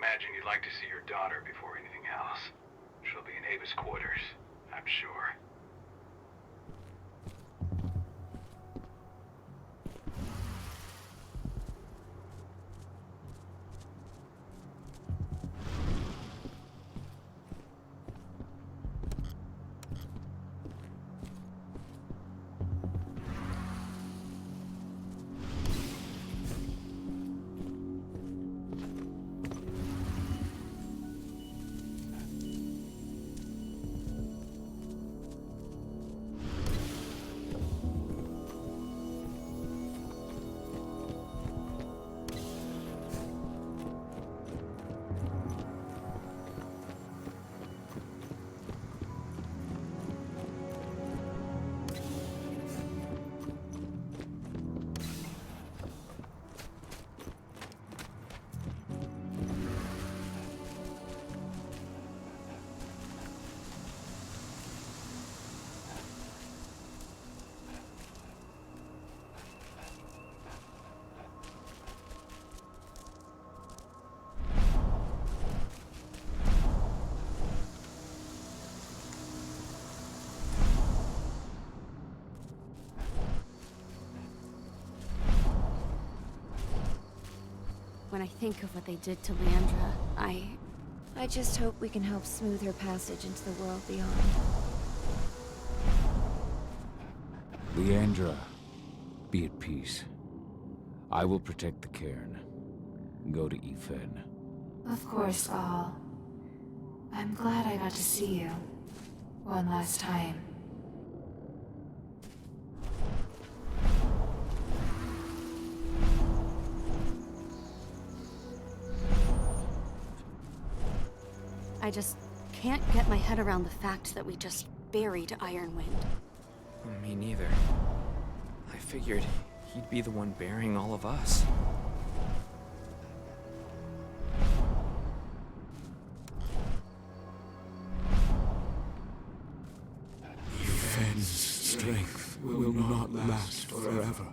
imagine you'd like to see your daughter before anything else. She'll be in Ava's quarters, I'm sure. When I think of what they did to Leandra, I just hope we can help smooth her passage into the world beyond. Leandra, be at peace. I will protect the cairn. Go to Ethan. Of course, Al. I'm glad I got to see you. One last time. I just can't get my head around the fact that we just buried Ironwind. Me neither. I figured he'd be the one burying all of us. Ethan's strength will not last forever.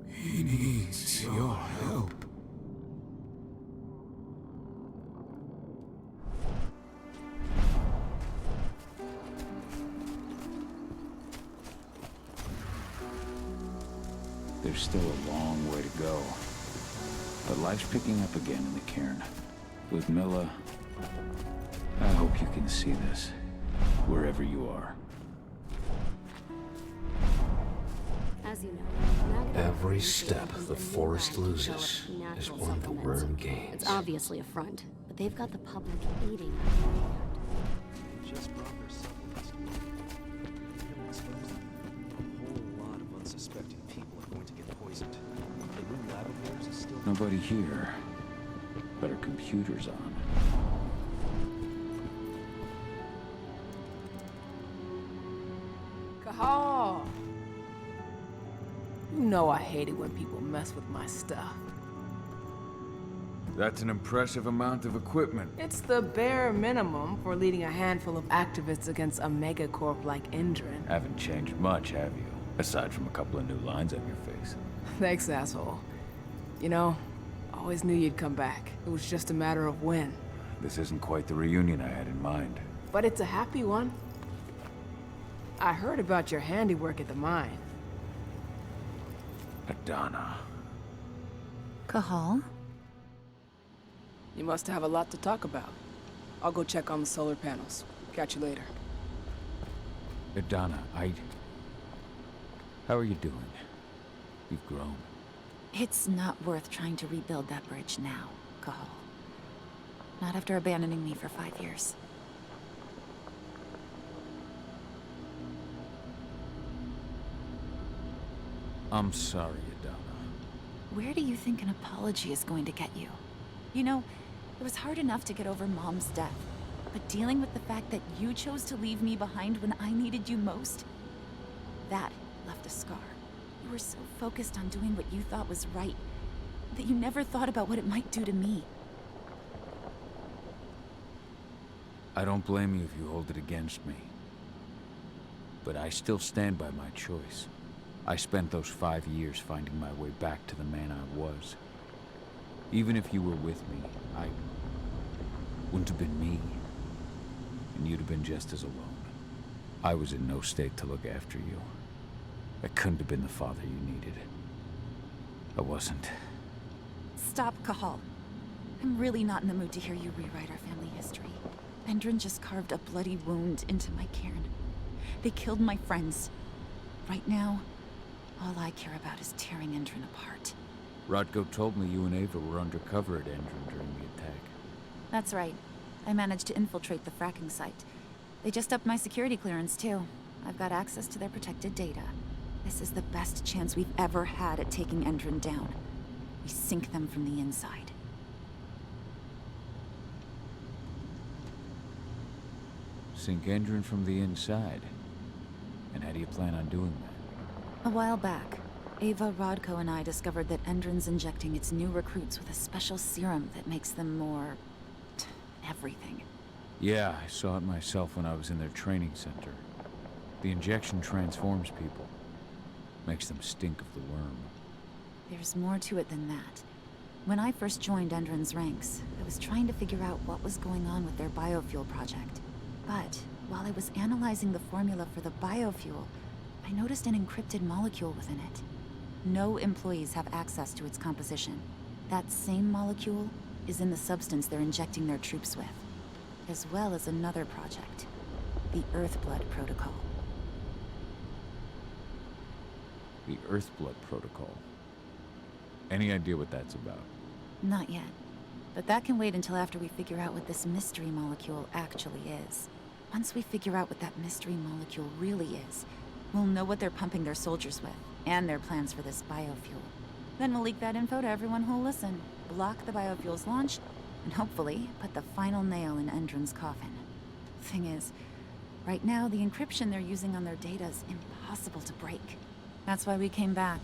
He needs your help. There's still a long way to go. But life's picking up again in the cairn. With Milla, I hope you can see this, wherever you are. As you know, Every step the forest loses is one the worm gains. It's obviously a front, but they've got the public eating on their hand. Just brought their supplements to me. It'll expose them. A whole lot of unsuspecting people are going to get poisoned. The new lab of theirs is still... Nobody here, but our computer's on. Cahal! You know I hate it when people mess with my stuff. That's an impressive amount of equipment. It's the bare minimum for leading a handful of activists against a megacorp like Indran. Haven't changed much, have you? Aside from a couple of new lines on your face. Thanks, asshole. You know, I always knew you'd come back. It was just a matter of when. This isn't quite the reunion I had in mind. But it's a happy one. I heard about your handiwork at the mine. Adana. Cahal? You must have a lot to talk about. I'll go check on the solar panels. Catch you later. Adana, how are you doing? You've grown. It's not worth trying to rebuild that bridge now, Cahal. Not after abandoning me for 5 years. I'm sorry, Adana. Where do you think an apology is going to get you? You know, it was hard enough to get over Mom's death, but dealing with the fact that you chose to leave me behind when I needed you most, that left a scar. You were so focused on doing what you thought was right, that you never thought about what it might do to me. I don't blame you if you hold it against me. But I still stand by my choice. I spent those 5 years finding my way back to the man I was. Even if you were with me, wouldn't have been me. And you'd have been just as alone. I was in no state to look after you. I couldn't have been the father you needed. I wasn't. Stop, Cahal. I'm really not in the mood to hear you rewrite our family history. Endron just carved a bloody wound into my cairn. They killed my friends. Right now, all I care about is tearing Endron apart. Rodko told me you and Ava were undercover at Endron during the attack. That's right. I managed to infiltrate the fracking site. They just upped my security clearance, too. I've got access to their protected data. This is the best chance we've ever had at taking Endron down. We sink them from the inside. Sink Endron from the inside? And how do you plan on doing that? A while back, Ava, Rodko, and I discovered that Endron's injecting its new recruits with a special serum that makes them more... everything. Yeah, I saw it myself when I was in their training center. The injection transforms people. Makes them stink of the worm. There's more to it than that. When I first joined Endron's ranks, I was trying to figure out what was going on with their biofuel project. But while I was analyzing the formula for the biofuel, I noticed an encrypted molecule within it. No employees have access to its composition. That same molecule is in the substance they're injecting their troops with, as well as another project, the Earthblood Protocol. The Earthblood Protocol. Any idea what that's about? Not yet. But that can wait until after we figure out what this mystery molecule actually is. Once we figure out what that mystery molecule really is, we'll know what they're pumping their soldiers with, and their plans for this biofuel. Then we'll leak that info to everyone who'll listen, block the biofuel's launch, and hopefully put the final nail in Endron's coffin. Thing is, right now the encryption they're using on their data is impossible to break. That's why we came back.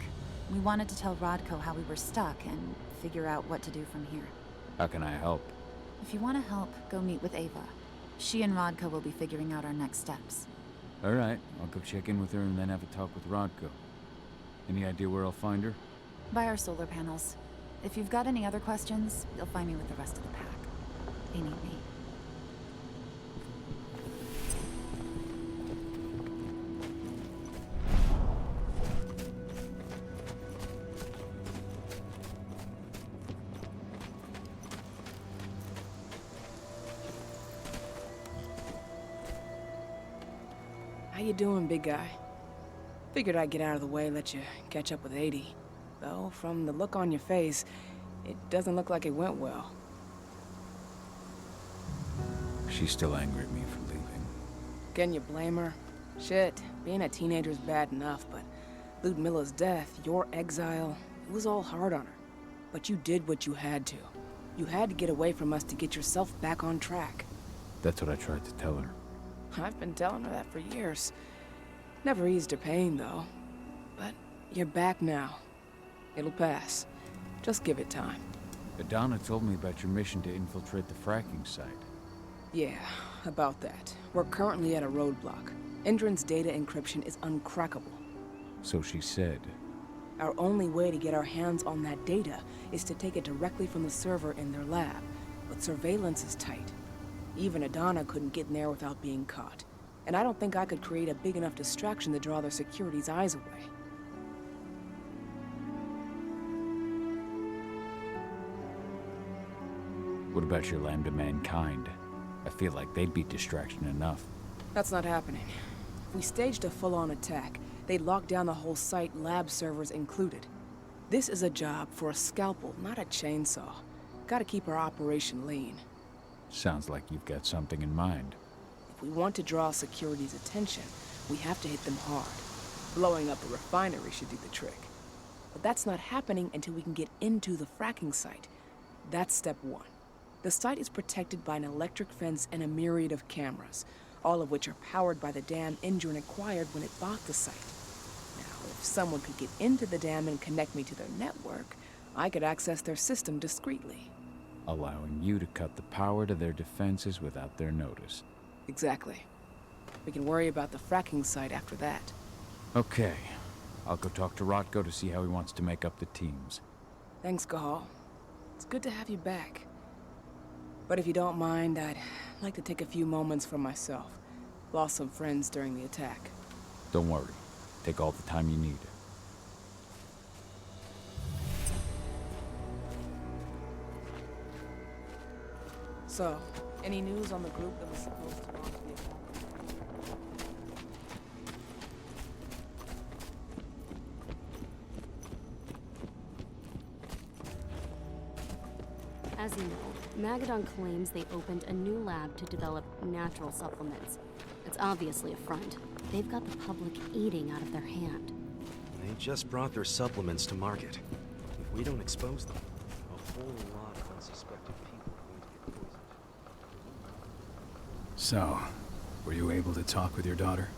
We wanted to tell Rodko how we were stuck and figure out what to do from here. How can I help? If you want to help, go meet with Ava. She and Rodko will be figuring out our next steps. All right, I'll go check in with her and then have a talk with Rodko. Any idea where I'll find her? By our solar panels. If you've got any other questions, you'll find me with the rest of the pack. They need me. How you doing, big guy? Figured I'd get out of the way, let you catch up with 80. Though, from the look on your face, it doesn't look like it went well. She's still angry at me for leaving. Can you blame her? Shit, being a teenager's bad enough, but Ludmilla's death, your exile, it was all hard on her. But you did what you had to. You had to get away from us to get yourself back on track. That's what I tried to tell her. I've been telling her that for years. Never eased her pain, though. But you're back now. It'll pass. Just give it time. Adana told me about your mission to infiltrate the fracking site. Yeah, about that. We're currently at a roadblock. Endron's data encryption is uncrackable. So she said. Our only way to get our hands on that data is to take it directly from the server in their lab. But surveillance is tight. Even Adana couldn't get in there without being caught. And I don't think I could create a big enough distraction to draw their security's eyes away. What about your Lambda Mankind? I feel like they'd be distraction enough. That's not happening. If we staged a full-on attack, they'd lock down the whole site, lab servers included. This is a job for a scalpel, not a chainsaw. Gotta keep our operation lean. Sounds like you've got something in mind. If we want to draw security's attention, we have to hit them hard. Blowing up a refinery should do the trick. But that's not happening until we can get into the fracking site. That's step one. The site is protected by an electric fence and a myriad of cameras, all of which are powered by the dam Endron acquired when it bought the site. Now, if someone could get into the dam and connect me to their network, I could access their system discreetly. Allowing you to cut the power to their defenses without their notice. Exactly. We can worry about the fracking site after that. Okay. I'll go talk to Rodko to see how he wants to make up the teams. Thanks, Cahal. It's good to have you back. But if you don't mind, I'd like to take a few moments for myself. Lost some friends during the attack. Don't worry. Take all the time you need. So, any news on the group that was supposed to launch the attack? As you know, Magadon claims they opened a new lab to develop natural supplements. It's obviously a front. They've got the public eating out of their hand. They just brought their supplements to market. If we don't expose them, a whole lot of unsuspecting people are going to get poisoned. So, were you able to talk with your daughter?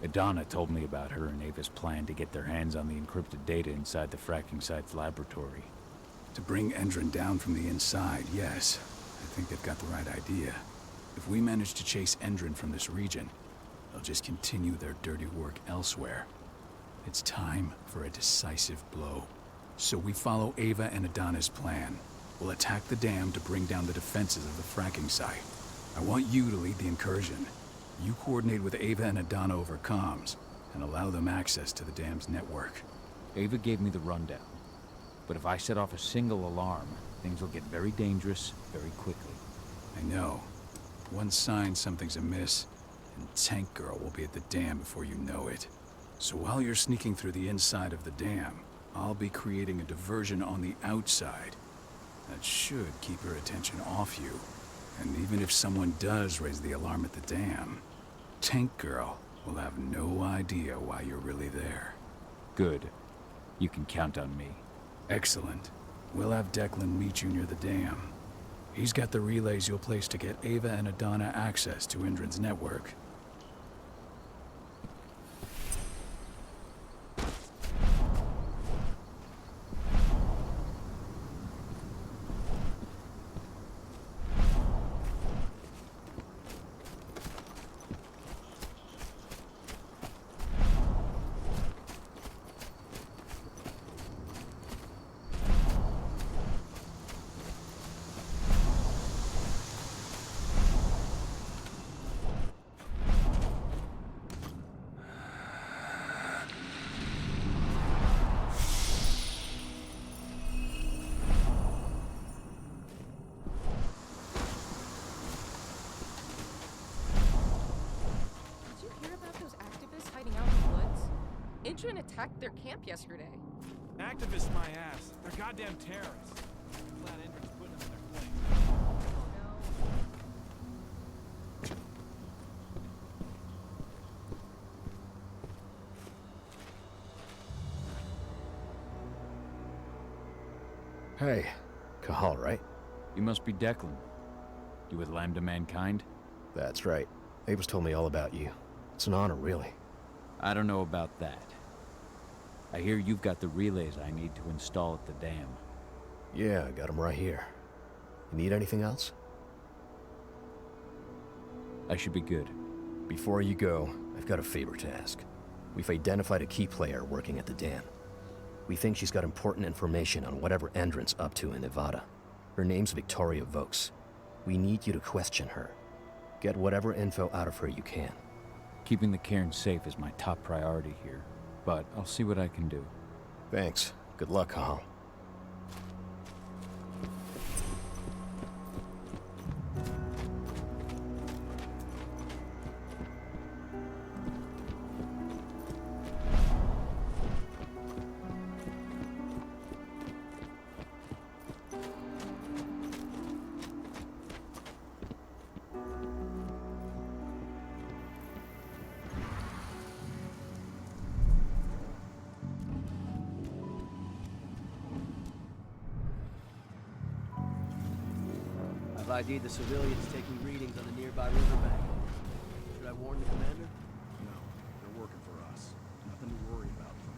Adana told me about her and Ava's plan to get their hands on the encrypted data inside the fracking site's laboratory. To bring Endron down from the inside, yes. I think they've got the right idea. If we manage to chase Endron from this region, they'll just continue their dirty work elsewhere. It's time for a decisive blow. So we follow Ava and Adana's plan. We'll attack the dam to bring down the defenses of the fracking site. I want you to lead the incursion. You coordinate with Ava and Adana over comms, and allow them access to the dam's network. Ava gave me the rundown. But if I set off a single alarm, things will get very dangerous very quickly. I know. One sign something's amiss, and Tank Girl will be at the dam before you know it. So while you're sneaking through the inside of the dam, I'll be creating a diversion on the outside. That should keep her attention off you. And even if someone does raise the alarm at the dam, Tank Girl will have no idea why you're really there. Good. You can count on me. Excellent. We'll have Declan meet you near the dam. He's got the relays you'll place to get Ava and Adana access to Endron's network. Endron attacked their camp yesterday. Activists, my ass. They're goddamn terrorists. I'm glad Endron's putting them in their place. Oh no. Hey, Kahal, right? You must be Declan. You with Lambda Mankind? That's right. Ava's told me all about you. It's an honor, really. I don't know about that. I hear you've got the relays I need to install at the dam. Yeah, I got them right here. You need anything else? I should be good. Before you go, I've got a favor to ask. We've identified a key player working at the dam. We think she's got important information on whatever Endron's up to in Nevada. Her name's Victoria Vokes. We need you to question her. Get whatever info out of her you can. Keeping the cairn safe is my top priority here, but I'll see what I can do. Thanks. Good luck, Kahal. I've ID'd the civilians taking readings on the nearby riverbank. Should I warn the commander? No, they're working for us. Nothing to worry about from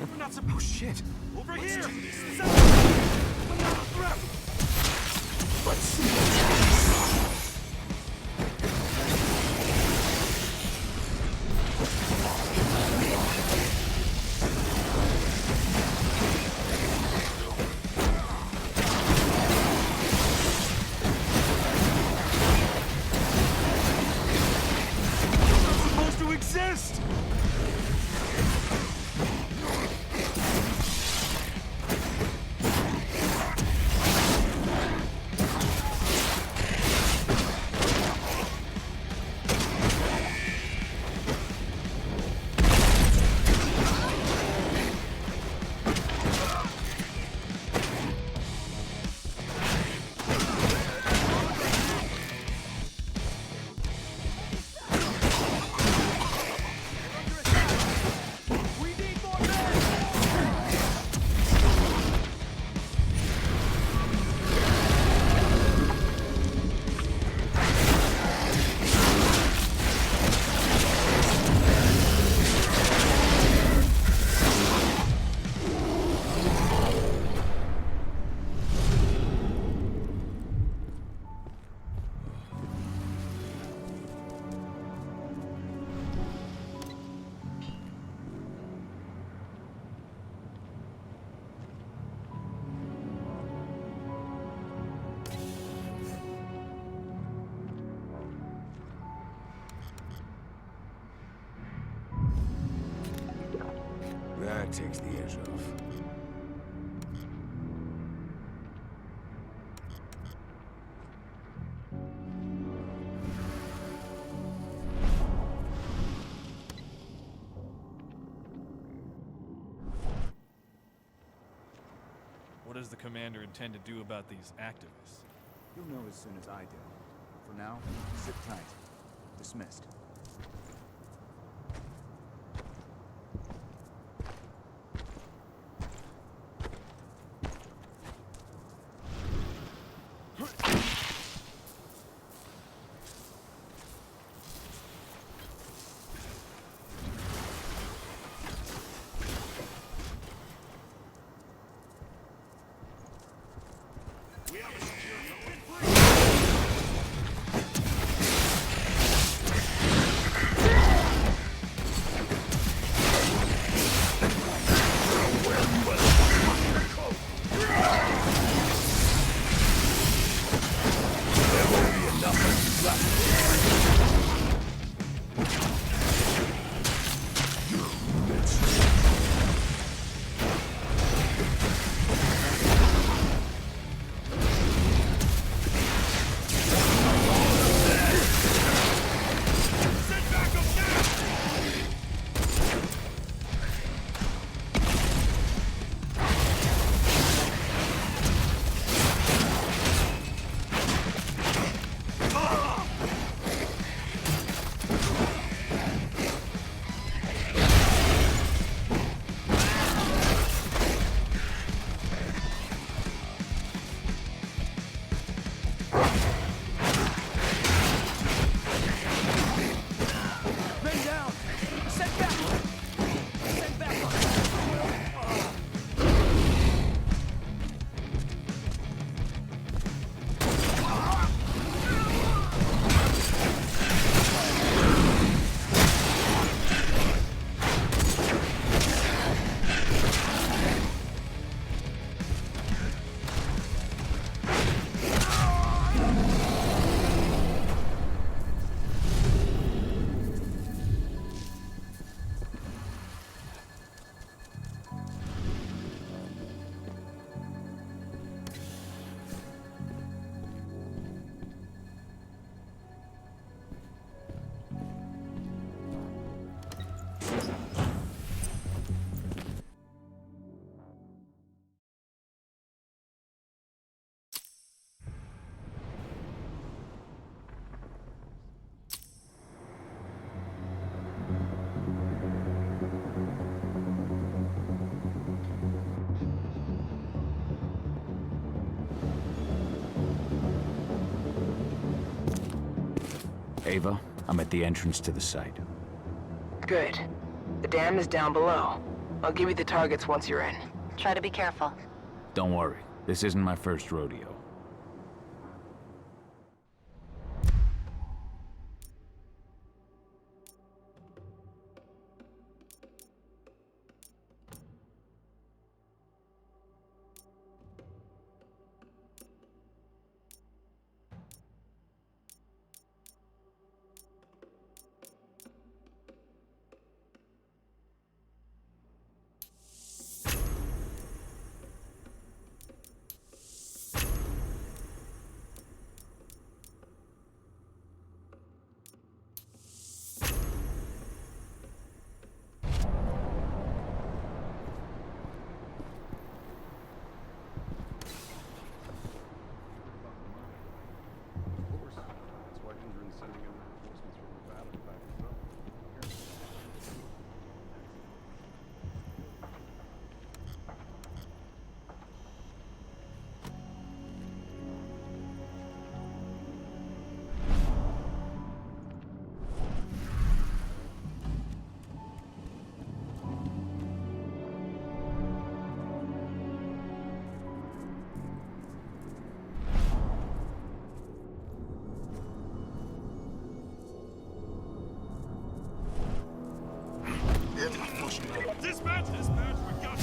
now. We're not supposed. Oh shit! Over here! We're not a threat! Let's That takes the edge off. What does the commander intend to do about these activists? You'll know as soon as I do. For now, sit tight. Dismissed. Ava, I'm at the entrance to the site. Good. The dam is down below. I'll give you the targets once you're in. Try to be careful. Don't worry, this isn't my first rodeo. Dispatch, dispatch, we got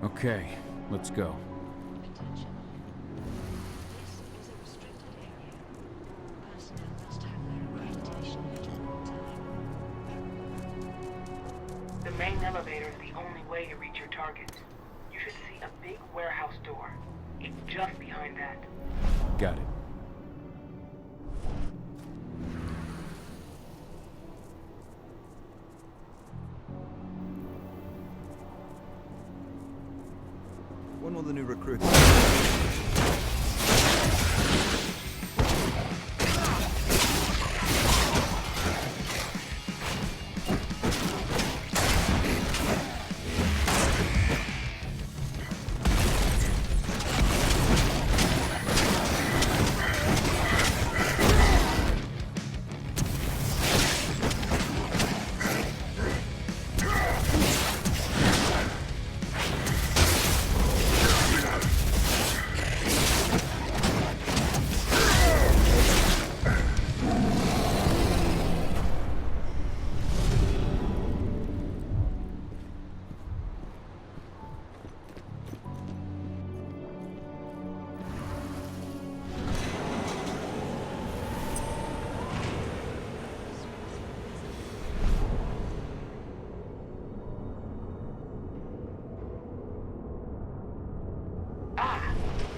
Okay, let's go. Attention. This is a restricted area. Personnel must have their accreditation at all time. The main elevator is the only way to reach your targets. You should see a big warehouse door. It's just behind that. Got it. When will the new recruits...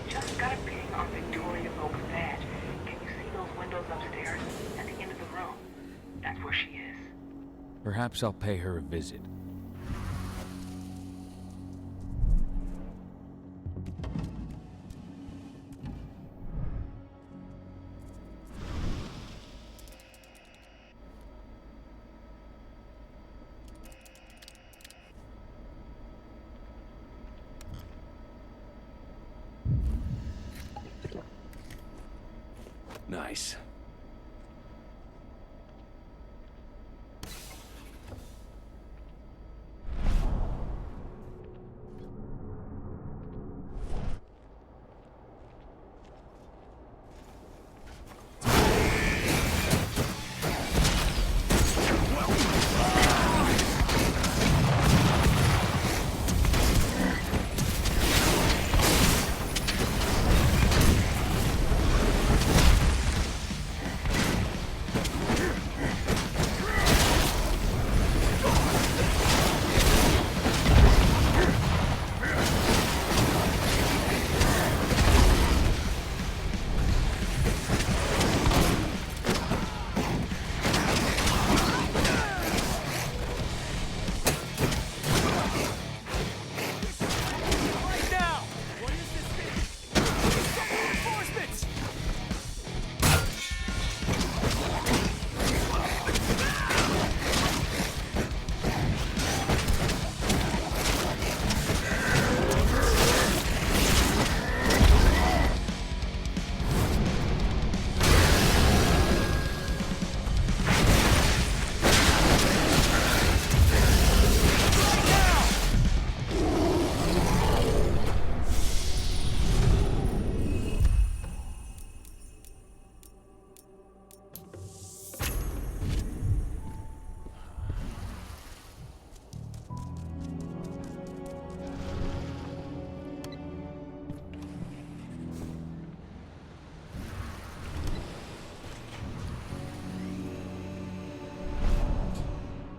Just got a ping on Victoria Oak's badge. Can you see those windows upstairs at the end of the room? That's where she is. Perhaps I'll pay her a visit. Nice.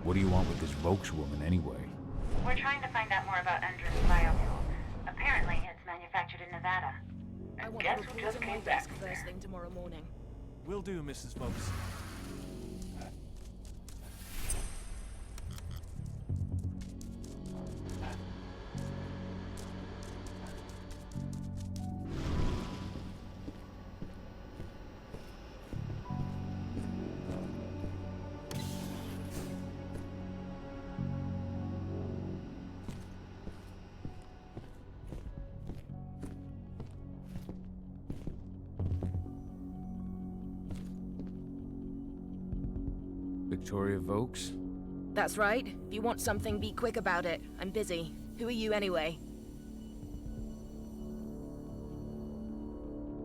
What do you want with this Vokes woman, anyway? We're trying to find out more about Endrin's biofuel. Apparently, it's manufactured in Nevada. I want guess who just came back first thing tomorrow morning. Will do, Mrs. Vokes. Victoria Vokes? That's right. If you want something, be quick about it. I'm busy. Who are you anyway?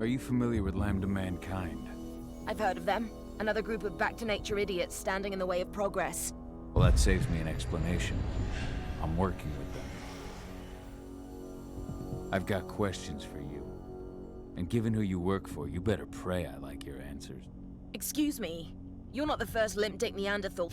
Are you familiar with Lambda Mankind? I've heard of them. Another group of back-to-nature idiots standing in the way of progress. Well, that saves me an explanation. I'm working with them. I've got questions for you. And given who you work for, you better pray I like your answers. Excuse me. You're not the first limp-dick Neanderthal.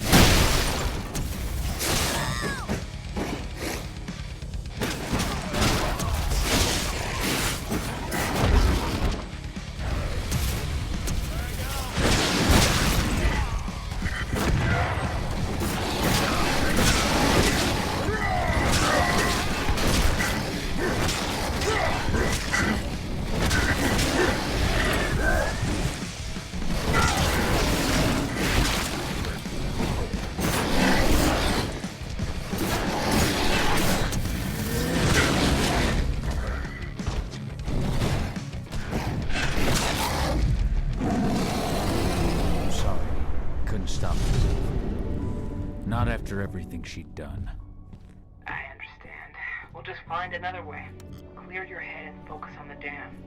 Not after everything she'd done. I understand. We'll just find another way. Clear your head and focus on the dam.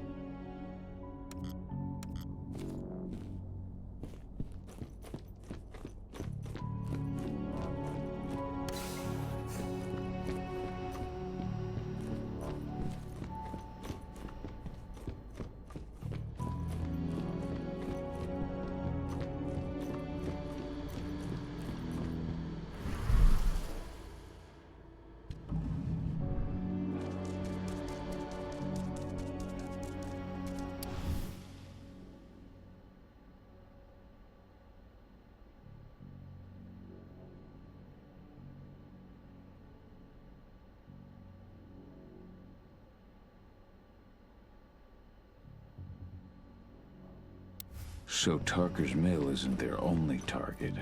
So Tarker's Mill isn't their only target.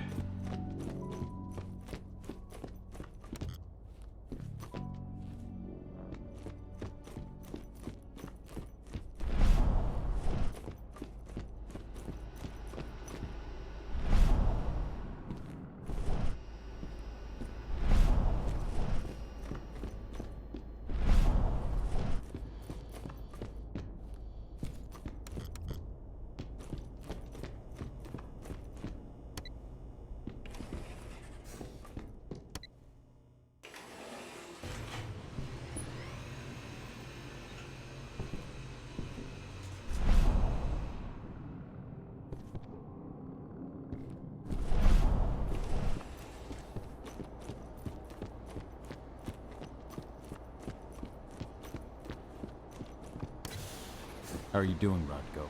How are you doing, Rodko?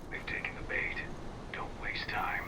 They've taken the bait. Don't waste time.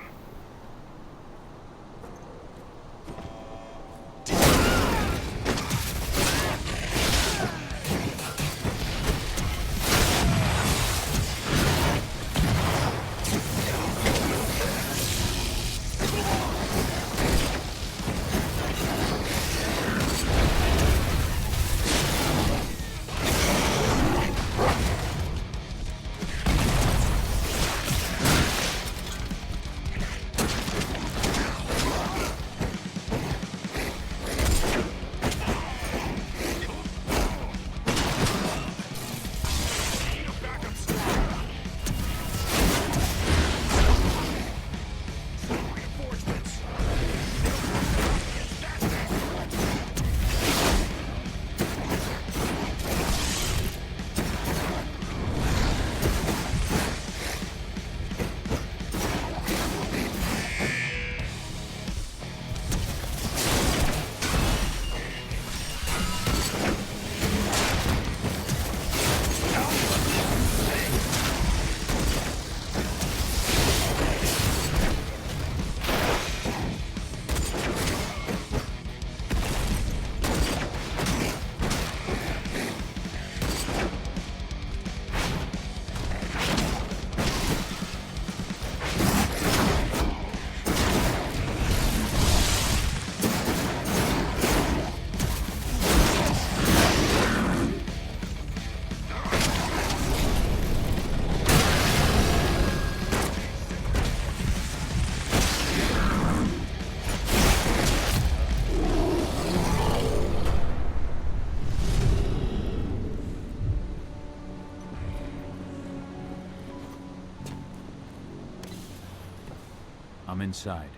I'm inside.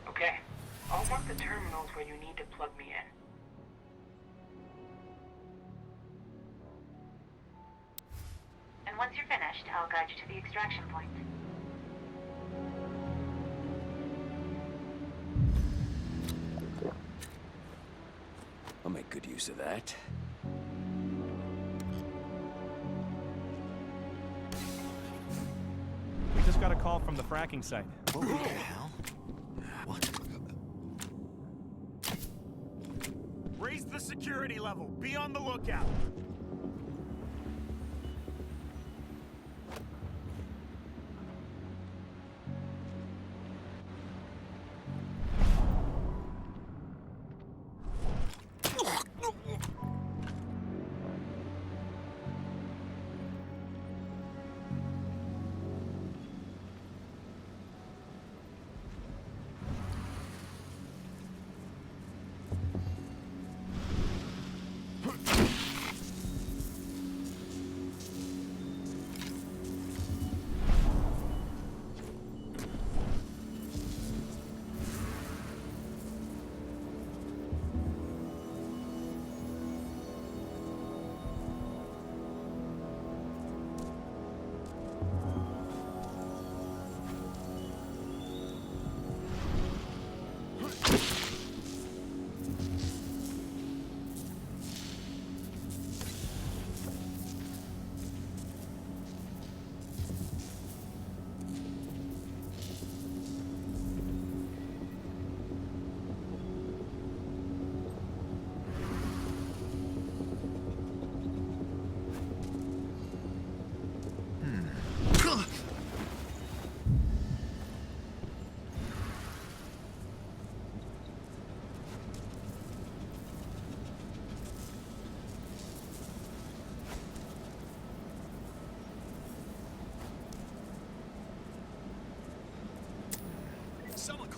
Okay. I'll mark the terminals where you need to plug me in. Once you're finished, I'll guide you to the extraction point. I'll make good use of that. We just got a call from the fracking site. What the hell? What? Raise the security level. Be on the lookout.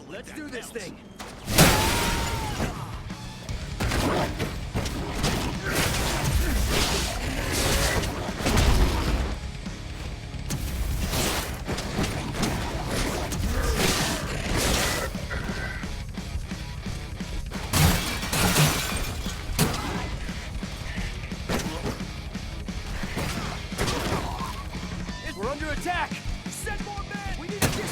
Let's do this thing. We're under attack. Send more men. We need to get.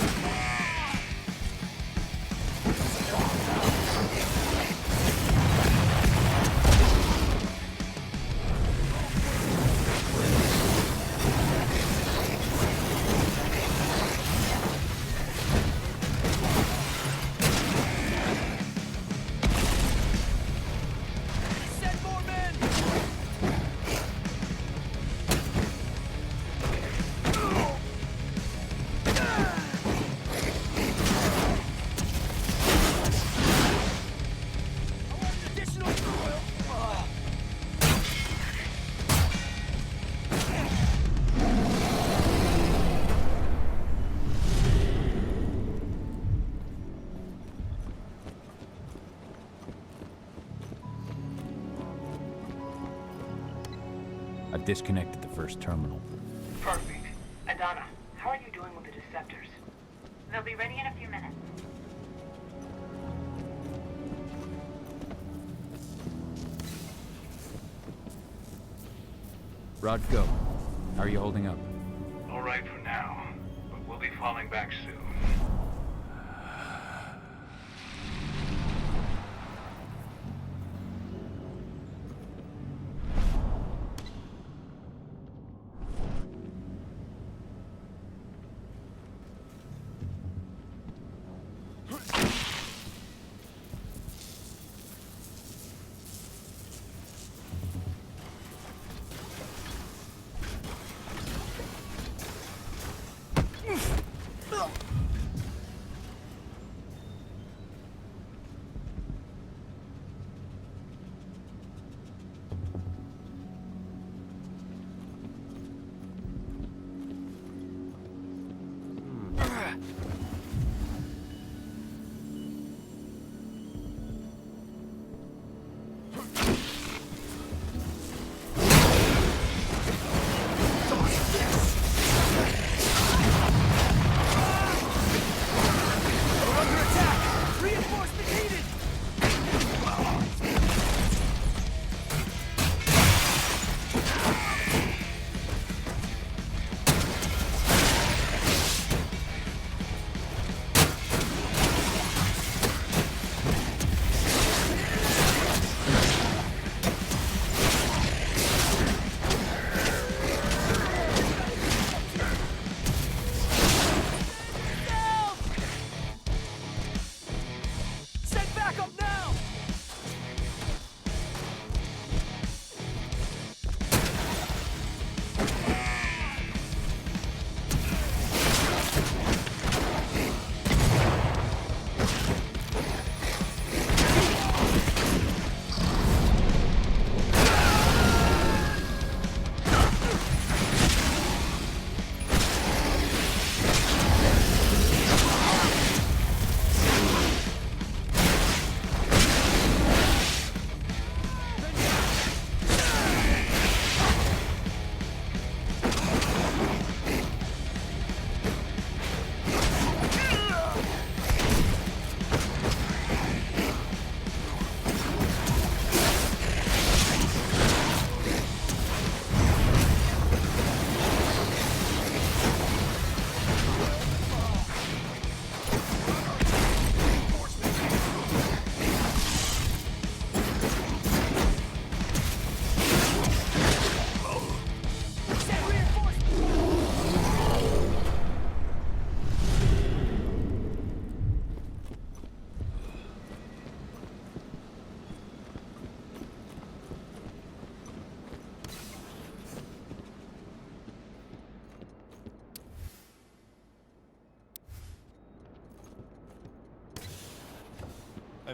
I've disconnected the first terminal. Perfect. Adana, how are you doing with the Deceptors? They'll be ready in a few minutes. Rod, go. How are you holding up? All right for now, but we'll be falling back soon.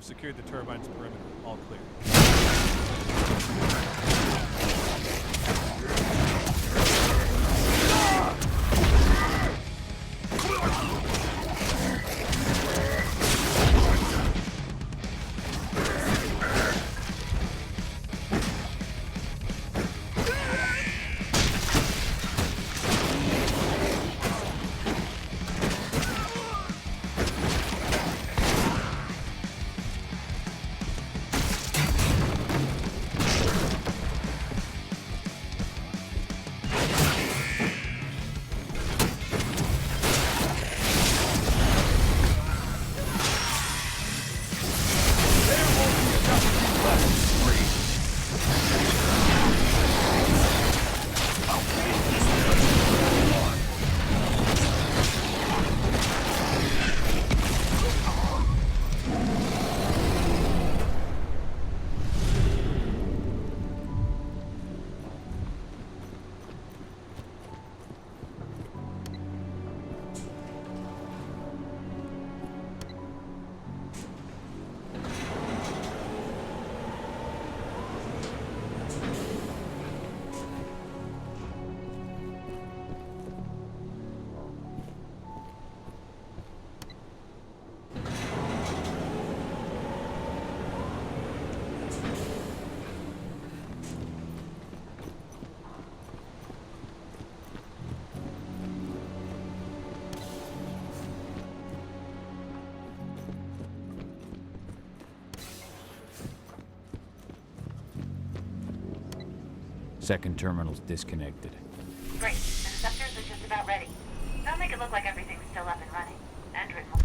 I've secured the turbine's perimeter. All clear. Second terminal's disconnected. Great. The receptors are just about ready. They'll make it look like everything's still up and running. Endrin will...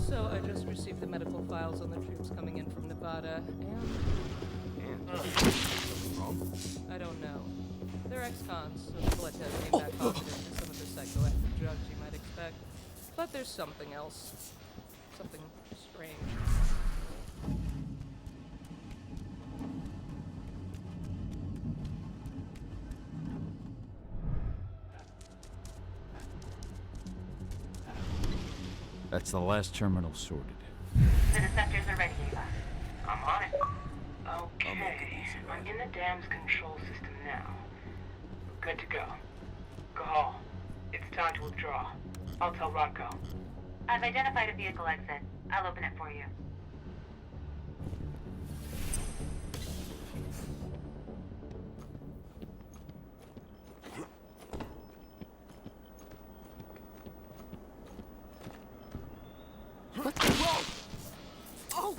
So I just received the medical files on the troops coming in from Nevada, and I don't know. They're ex-cons, so the blood test came back positive for some of the psychoactive drugs you might expect. But there's something else. Something strange. That's the last terminal sorted. The receptors are ready, Eva. I'm on it. Okay, I'm in the dam's control system now. Good to go. Cahal, it's time to withdraw. I'll tell Rodko. I've identified a vehicle exit. I'll open it for you. Oh!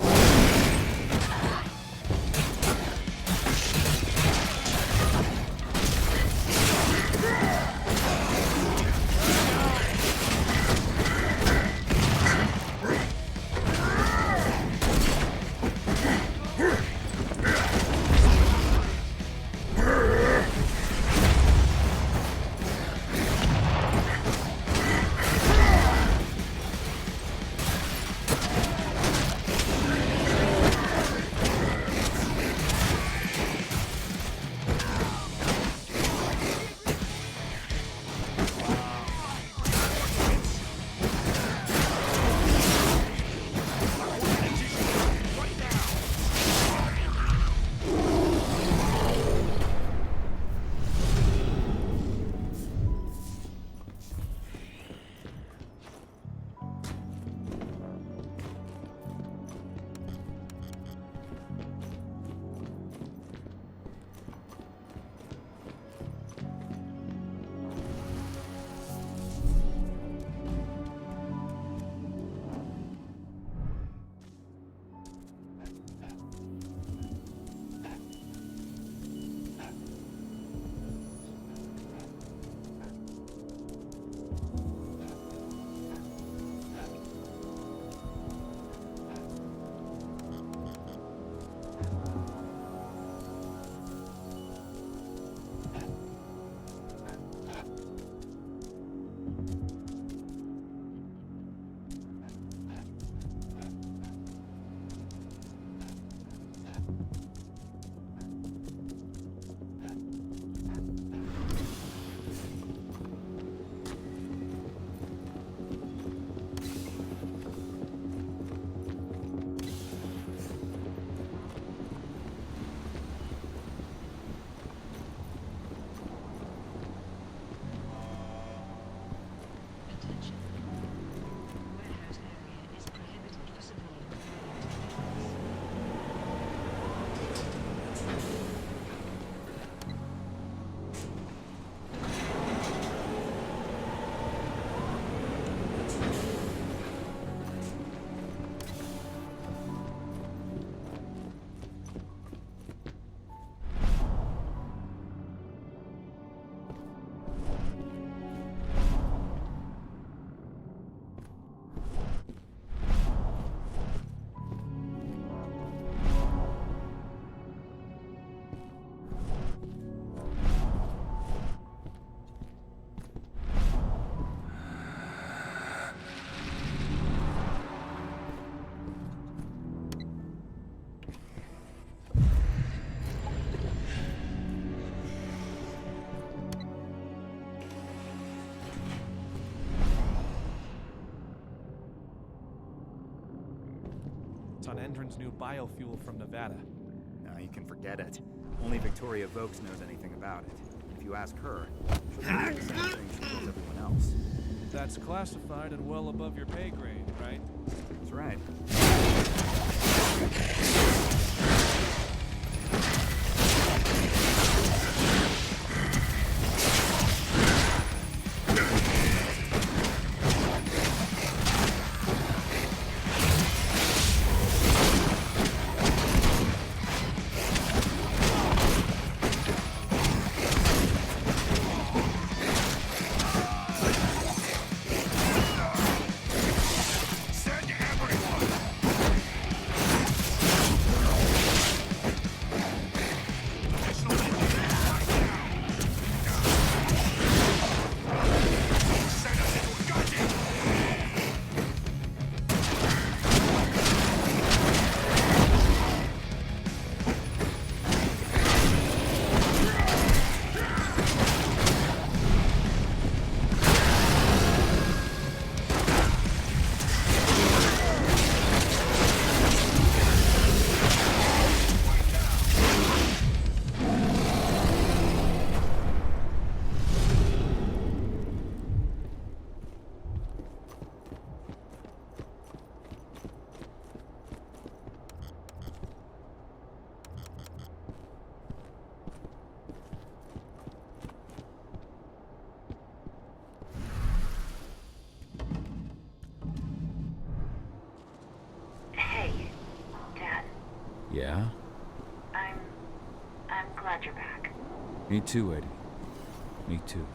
reports on Endron's new biofuel from Nevada. No, you can forget it. Only Victoria Vokes knows anything about it. If you ask her, she'll tell you the same thing she tells everyone else. That's classified and well above your pay grade, right? That's right. Yeah? I'm glad you're back. Me too, Eddie. Me too.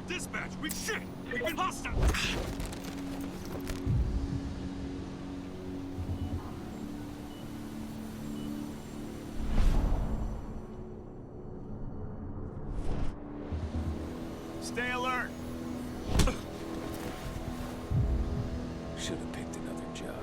Dispatch, we shit! We've been hostile! Stay alert! Should have picked another job.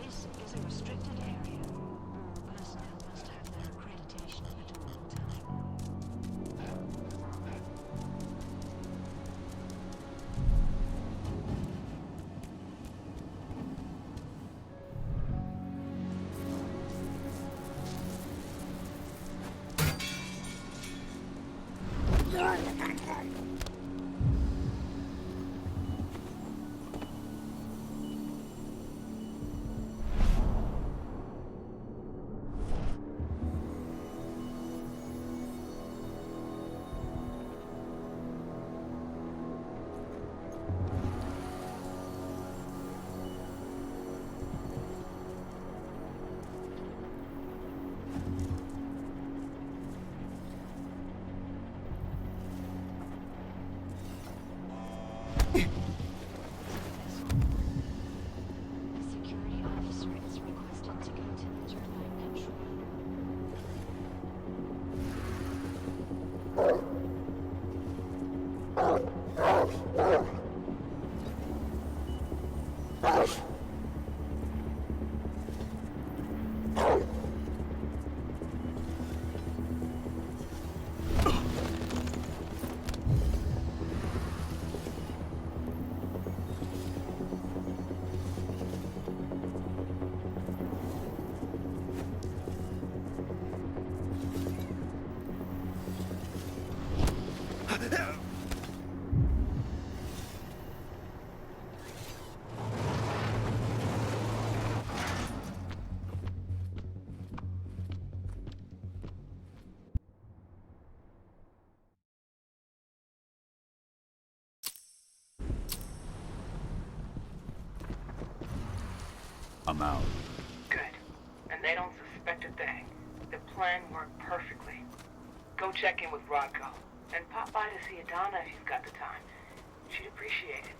This is a restricted area. All personnel must have their accreditation at all times. I'm out. Good. And they don't suspect a thing. The plan worked perfectly. Go check in with Rodko. And pop by to see Adana if you've got the time. She'd appreciate it.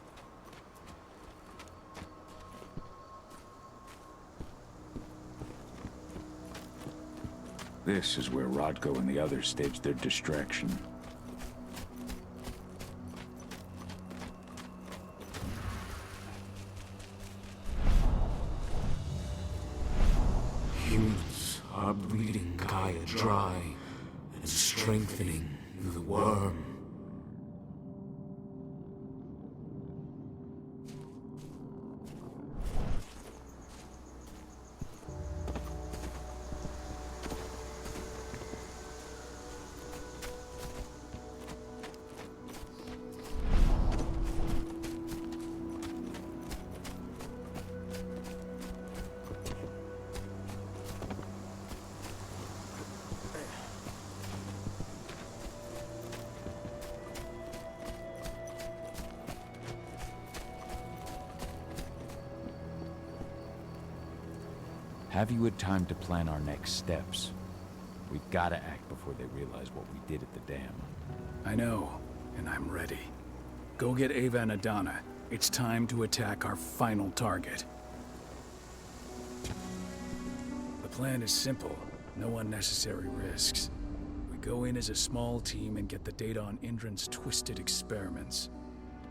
This is where Rodko and the others staged their distraction. Humans are bleeding Gaia dry and strengthening the worm. Have you had time to plan our next steps? We've got to act before they realize what we did at the dam. I know, and I'm ready. Go get Ava and Adana. It's time to attack our final target. The plan is simple. No unnecessary risks. We go in as a small team and get the data on Indran's twisted experiments.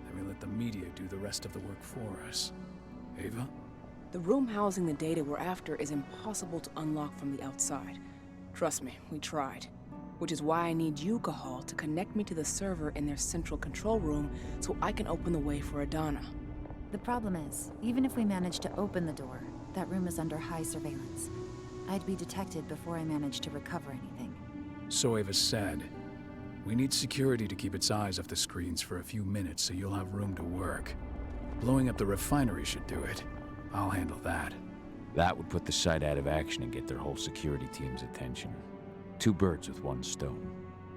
Then we let the media do the rest of the work for us. Ava? The room housing the data we're after is impossible to unlock from the outside. Trust me, we tried. Which is why I need you, Cahal, to connect me to the server in their central control room so I can open the way for Adana. The problem is, even if we manage to open the door, that room is under high surveillance. I'd be detected before I managed to recover anything. So Ava said. We need security to keep its eyes off the screens for a few minutes so you'll have room to work. Blowing up the refinery should do it. I'll handle that. That would put the site out of action and get their whole security team's attention. 2 birds with 1 stone.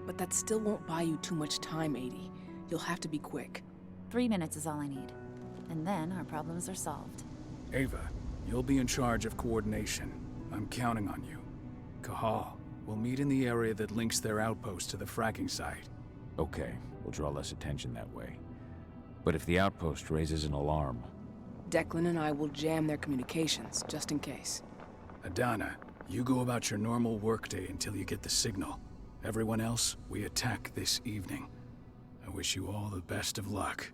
But that still won't buy you too much time, 80. You'll have to be quick. 3 minutes is all I need. And then our problems are solved. Ava, you'll be in charge of coordination. I'm counting on you. Cahal, we'll meet in the area that links their outpost to the fracking site. Okay, we'll draw less attention that way. But if the outpost raises an alarm... Declan and I will jam their communications, just in case. Adana, you go about your normal workday until you get the signal. Everyone else, we attack this evening. I wish you all the best of luck.